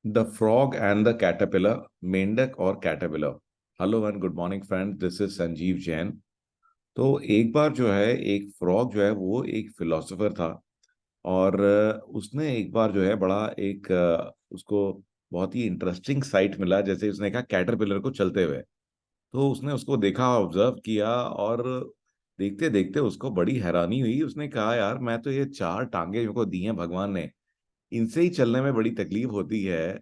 The frog and the caterpillar, मेंढक और caterpillar. Hello and good morning friend, this is Sanjeev Jain. तो एक बार जो है एक फ्रॉग जो है वो एक फिलोसोफर था। और उसने एक बार जो है बड़ा एक उसको बहुत ही इंटरेस्टिंग साइट मिला, जैसे उसने कहा कैटरपिलर को चलते हुए। तो उसने उसको देखा, ऑब्जर्व किया, और देखते देखते उसको बड़ी हैरानी हुई। उसने कहा यार, मैं तो ये चार टांगे जो को दी हैं भगवान ने, इनसे ही चलने में बड़ी तकलीफ होती है।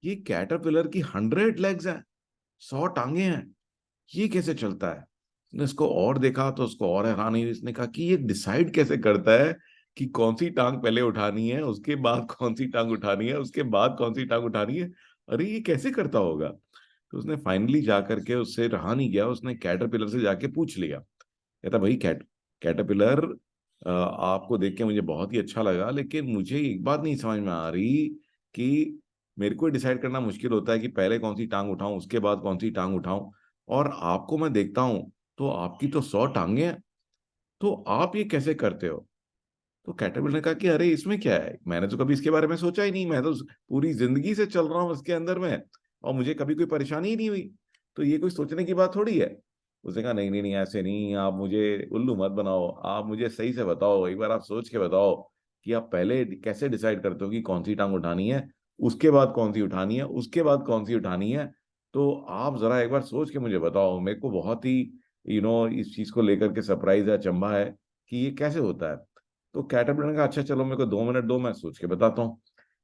ये कैटरपिलर की 100 लेग्स हैं, 100 टांगे हैं, ये कैसे चलता है। उसने इसको और देखा तो उसको और हैरानी हुई। इसने कहा कि ये डिसाइड कैसे करता है कि कौन सी टांग पहले उठानी है, उसके बाद कौन सी टांग उठानी है, उसके बाद कौन सी टांग उठानी है। अरे ये कैसे करता होगा। तो उसने फाइनली जा करके, उससे रहा नहीं गया, उसने कैटरपिलर से जाके पूछ लिया। कहता भाई कैटरपिलर, आपको देख के मुझे बहुत ही अच्छा लगा, लेकिन मुझे एक बात नहीं समझ में आ रही कि मेरे को डिसाइड करना मुश्किल होता है कि पहले कौन सी टांग उठाऊं, उसके बाद कौन सी टांग उठाऊं। और आपको मैं देखता हूं तो आपकी तो 100 टांगे हैं, तो आप ये कैसे करते हो। तो कैटरपिलर ने कहा कि अरे इसमें क्या है, मैंने तो कभी इसके बारे में सोचा ही नहीं, मैं तो पूरी जिंदगी से चल रहा हूँ इसके अंदर में, और मुझे कभी कोई परेशानी ही नहीं हुई। तो ये कोई सोचने की बात थोड़ी है। उसने कहा नहीं नहीं नहीं, ऐसे नहीं, आप मुझे उल्लू मत बनाओ, आप मुझे सही से बताओ, एक बार आप सोच के बताओ कि आप पहले कैसे डिसाइड करते हो कि कौन सी टांग उठानी है, उसके बाद कौन सी उठानी है, उसके बाद कौन सी उठानी है। तो आप जरा एक बार सोच के मुझे बताओ, मेरे को बहुत ही इस चीज को लेकर के सरप्राइज है, अचंभा है कि ये कैसे होता है। तो कैटरपिलर ने कहा अच्छा चलो, मेरे को 2 मिनट दो, मैं सोच के बताता हूँ।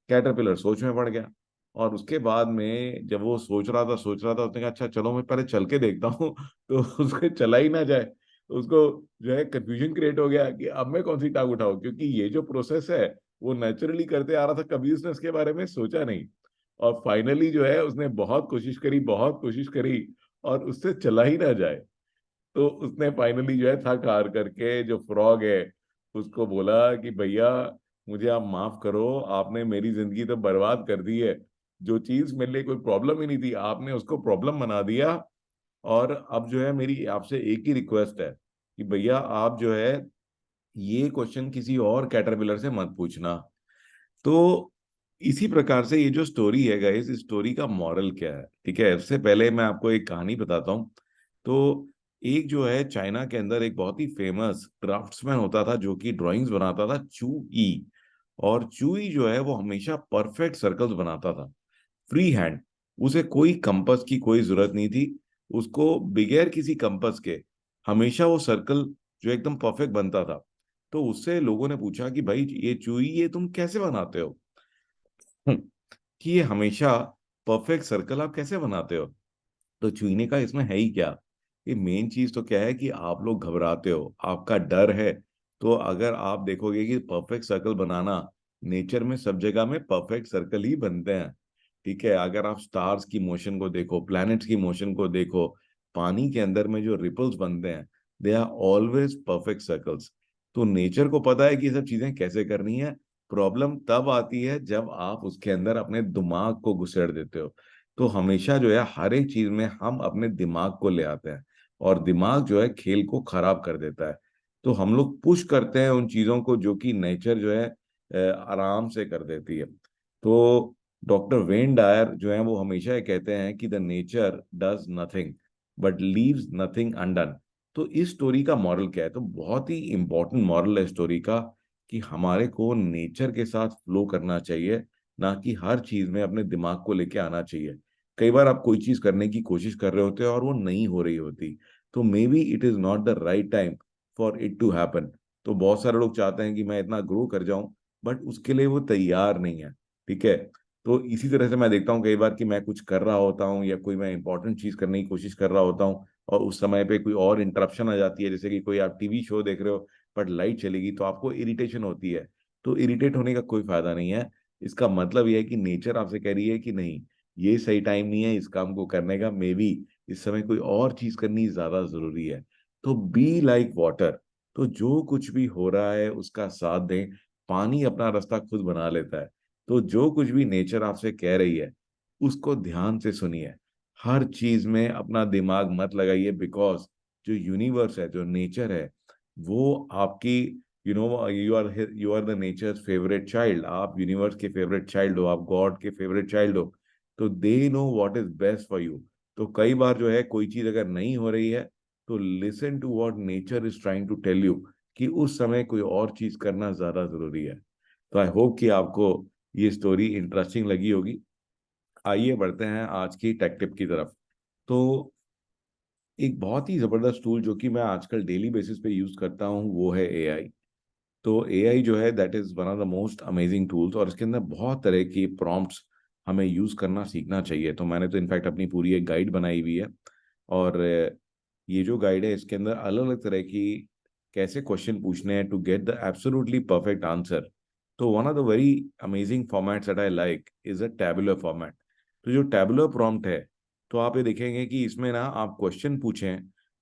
कैटरपिलर सोच में पड़ गया। और उसके बाद में जब वो सोच रहा था उसने कहा अच्छा चलो मैं पहले चल के देखता हूँ तो उसको चला ही ना जाए, तो उसको जो है कंफ्यूजन क्रिएट हो गया कि अब मैं कौन सी टांग उठाऊं, क्योंकि ये जो प्रोसेस है वो नेचुरली करते आ रहा था, कभी उसने इसके बारे में सोचा नहीं। और फाइनली जो है उसने बहुत कोशिश करी, बहुत कोशिश करी, और उससे चला ही ना जाए। तो उसने फाइनली जो है थक हार करके जो फ्रॉग है उसको बोला कि भैया मुझे आप माफ करो, आपने मेरी जिंदगी तो बर्बाद कर दी है। जो चीज मेरे लिए कोई प्रॉब्लम ही नहीं थी, आपने उसको प्रॉब्लम बना दिया। और अब जो है मेरी आपसे एक ही रिक्वेस्ट है कि भैया आप जो है ये क्वेश्चन किसी और कैटरपिलर से मत पूछना। तो इसी प्रकार से ये जो स्टोरी है गाइस, इस स्टोरी का मॉरल क्या है, ठीक है, इससे पहले मैं आपको एक कहानी बताता हूँ। तो एक जो है चाइना के अंदर एक बहुत ही फेमस ड्राफ्ट्समैन होता था जो कि ड्राइंग्स बनाता था, चू ई। और चू ई जो है वो हमेशा परफेक्ट सर्कल्स बनाता था, फ्री हैंड। उसे कोई कंपास की कोई जरूरत नहीं थी। उसको बगैर किसी कंपास के हमेशा वो सर्कल जो एकदम परफेक्ट बनता था। तो उससे लोगों ने पूछा कि भाई ये चूई, ये तुम कैसे बनाते हो, कि ये हमेशा परफेक्ट सर्कल आप कैसे बनाते हो। तो चूई ने कहा इसमें है ही क्या, ये मेन चीज तो क्या है कि आप लोग घबराते हो, आपका डर है। तो अगर आप देखोगे कि परफेक्ट सर्कल बनाना, नेचर में सब जगह में परफेक्ट सर्कल ही बनते हैं। ठीक है, अगर आप स्टार्स की मोशन को देखो, प्लैनेट्स की मोशन को देखो, पानी के अंदर में जो रिपल्स बनते हैं, they are always perfect circles. तो नेचर को पता है कि ये सब चीजें कैसे करनी है। प्रॉब्लम तब आती है जब आप उसके अंदर अपने दिमाग को घुसेड़ देते हो। तो हमेशा जो है हर एक चीज में हम अपने दिमाग को ले आते हैं, और दिमाग जो है खेल को खराब कर देता है। तो हम लोग पुश करते हैं उन चीजों को जो कि नेचर जो है आराम से कर देती है। तो डॉक्टर वेन डायर जो है वो हमेशा ये कहते हैं कि the nature does nothing but leaves nothing undone. तो इस स्टोरी का मॉरल क्या है, तो बहुत ही इंपॉर्टेंट मॉरल है स्टोरी का, कि हमारे को नेचर के साथ फ्लो करना चाहिए, ना कि हर चीज में अपने दिमाग को लेके आना चाहिए। कई बार आप कोई चीज करने की कोशिश कर रहे होते हो और वो नहीं हो रही होती, तो maybe it is not the right time for it to happen. तो बहुत सारे लोग चाहते हैं कि मैं इतना ग्रो कर जाऊं, बट उसके लिए वो तैयार नहीं है। ठीक है। तो इसी तरह से मैं देखता हूँ कई बार कि मैं कुछ कर रहा होता हूँ या कोई मैं इंपॉर्टेंट चीज करने की कोशिश कर रहा होता हूँ, और उस समय पे कोई और इंटरप्शन आ जाती है, जैसे कि कोई आप टीवी शो देख रहे हो बट लाइट चलेगी तो आपको इरिटेशन होती है। तो इरिटेट होने का कोई फायदा नहीं है। इसका मतलब यह है कि नेचर आपसे कह रही है कि नहीं, ये सही टाइम नहीं है इस काम को करने का, मे बी इस समय कोई और चीज करनी ज्यादा जरूरी है। तो बी लाइक वाटर। तो जो कुछ भी हो रहा है उसका साथ दें। पानी अपना रास्ता खुद बना लेता है। तो जो कुछ भी नेचर आपसे कह रही है उसको ध्यान से सुनिए। हर चीज में अपना दिमाग मत लगाइए, बिकॉज जो यूनिवर्स है, जो नेचर है, वो आपकी you are the nature's favourite child, आप यूनिवर्स के फेवरेट चाइल्ड हो, आप गॉड के फेवरेट चाइल्ड हो, तो they know what is best for you. तो कई बार जो है कोई चीज अगर नहीं हो रही है तो listen to what nature is trying to tell you, कि उस समय कोई और चीज करना ज्यादा जरूरी है। तो आई होप कि आपको ये स्टोरी इंटरेस्टिंग लगी होगी। आइए बढ़ते हैं आज की टेक टिप की तरफ। तो एक बहुत ही जबरदस्त टूल जो कि मैं आजकल डेली बेसिस पे यूज करता हूँ वो है एआई। तो एआई जो है that is one of the most amazing tools, और इसके अंदर बहुत तरह की प्रॉम्प्ट्स हमें यूज करना सीखना चाहिए। तो मैंने तो इनफैक्ट अपनी पूरी एक गाइड बनाई हुई है, और ये जो गाइड है इसके अंदर अलग अलग तरह की कैसे क्वेश्चन पूछने हैं to get the absolutely perfect answer. तो one of the very amazing formats that I like is a tabular format. तो जो टैबुलर प्रॉम्प्ट है, तो आप ये देखेंगे कि इसमें ना आप क्वेश्चन पूछें,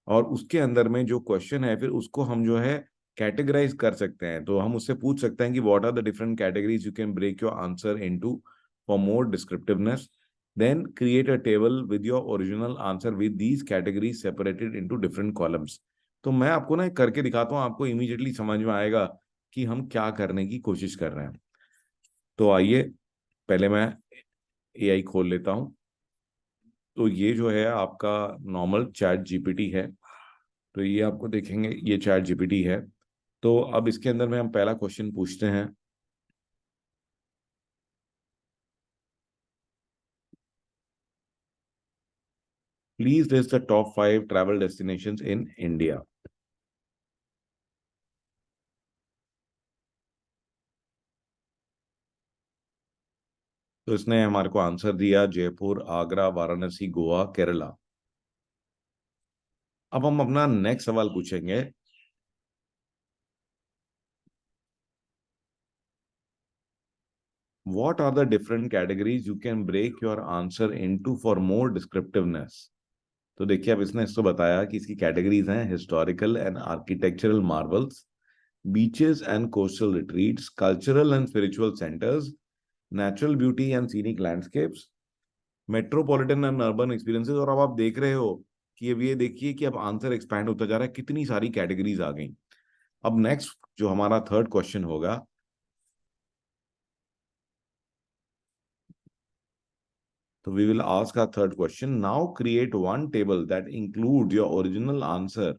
और उसके अंदर में जो क्वेश्चन है फिर उसको हम जो है कैटेगराइज कर सकते हैं। तो हम उससे पूछ सकते हैं कि what are the different categories you can break your answer into for more descriptiveness, then create a table with your original answer with these categories separated into different columns। तो मैं आपको ना एक करके दिखाता हूँ, आपको इमीडिएटली समझ में आएगा कि हम क्या करने की कोशिश कर रहे हैं। तो आइए पहले मैं एआई खोल लेता हूँ। तो ये जो है आपका नॉर्मल चैट जीपीटी है। तो ये आपको देखेंगे ये चैट जीपीटी है। तो अब इसके अंदर में हम पहला क्वेश्चन पूछते हैं। Please list the top 5 travel destinations in India. तो इसने हमारे को आंसर दिया जयपुर, आगरा, वाराणसी, गोवा, केरला। अब हम अपना नेक्स्ट सवाल पूछेंगे। What are the different categories you can break your answer into for more descriptiveness. तो देखिए अब इसने इसको बताया कि इसकी कैटेगरीज हैं historical and architectural Marvels, beaches and coastal retreats, cultural and spiritual centres, natural beauty and scenic landscapes, metropolitan and urban experiences. और अब आप देख रहे हो कि अब ये देखिए कि अब आंसर एक्सपैंड होता जा रहा है, कितनी सारी कैटेगरीज आ गई। अब नेक्स्ट जो हमारा थर्ड क्वेश्चन होगा, so we will ask our third question. Now create one table that includes your original answer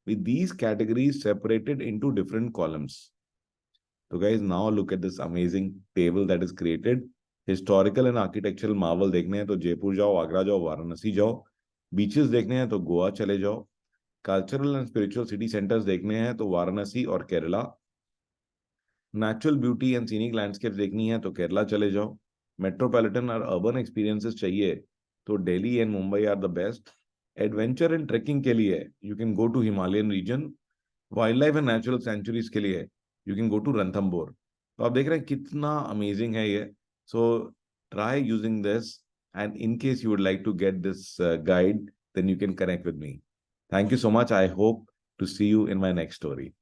with these categories separated into different columns. So guys, now look at this amazing table that is created. Historical and architectural marvel देखने हैं तो जयपुर जाओ, आगरा जाओ, वाराणसी जाओ। Beaches देखने हैं तो गोवा चले जाओ। Cultural and spiritual city centres देखने हैं तो वाराणसी और Kerala. Natural beauty and scenic landscape देखनी है तो केरला चले जाओ। मेट्रोपॉलिटन और अर्बन एक्सपीरियंसेस चाहिए तो Delhi and Mumbai are the best. Adventure and trekking के लिए you can go to Himalayan region. Wildlife and natural sanctuaries के लिए you can go to Ranthambore. तो आप देख रहे हैं कितना अमेजिंग है ये। So try using this, and in case you would like to get this guide, then you can connect with me. Thank you so much. I hope to C you in my next story.